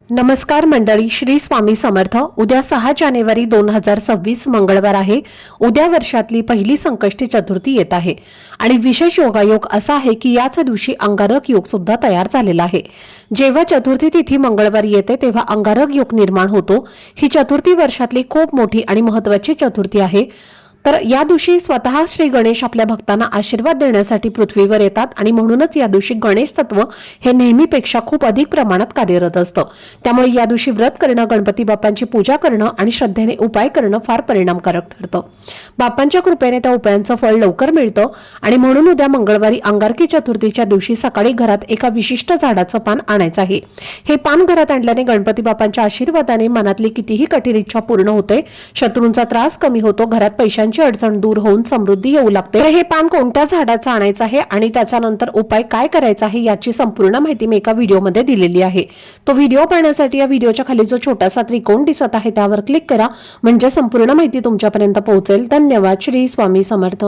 नमस्कार मंडळी, श्री स्वामी समर्थ। उद्या 6 जानेवारी 2026 मंगळवार आहे। उद्या वर्षातली पहिली संकष्टी चतुर्थी येत आहे आणि विशेष योगायोग असा आहे की याच दिवशी अंगारक योग सुद्धा तयार झालेला आहे। जेव्हा चतुर्थी तिथी मंगळवारी येते तेव्हा अंगारक योग निर्माण होतो। ही चतुर्थी वर्षातली खूप मोठी आणि महत्त्वाची चतुर्थी आहे। तर या दिवशी स्वतः श्री गणेश आपल्या भक्तांना आशीर्वाद देण्यासाठी पृथ्वीवर येतात आणि म्हणूनच या दिवशी गणेश तत्व हे नेहमीपेक्षा खूप अधिक प्रमाणात कार्यरत असतं। त्यामुळे या दिवशी व्रत करणं, गणपती बाप्पांची पूजा करणं आणि श्रद्धेने उपाय करणं फार परिणामकारक ठरतं। बाप्पांच्या कृपेने त्या उपायांचं फळ लवकर मिळतं आणि म्हणून उद्या मंगळवारी अंगारकी चतुर्थीच्या दिवशी सकाळी घरात एका विशिष्ट झाडाचं पान आणायचं आहे। हे पान घरात आणल्याने गणपती बाप्पांच्या आशीर्वादाने मनातली कितीही कठीण इच्छा पूर्ण होते, शत्रूंचा त्रास कमी होतो, घरात पैशांची अडचण दूर होऊन समृद्धी येऊ लागते। हे पान कोणत्या झाडाचं आणायचं आहे आणि त्याच्यानंतर उपाय काय करायचा आहे याची संपूर्ण माहिती मी एका व्हिडिओमध्ये दिलेली आहे। तो व्हिडिओ पाहण्यासाठी या व्हिडिओच्या खाली जो छोटासा त्रिकोण दिसत आहे त्यावर क्लिक करा, म्हणजे संपूर्ण माहिती तुमच्यापर्यंत पोहोचेल। धन्यवाद। श्री स्वामी समर्थ।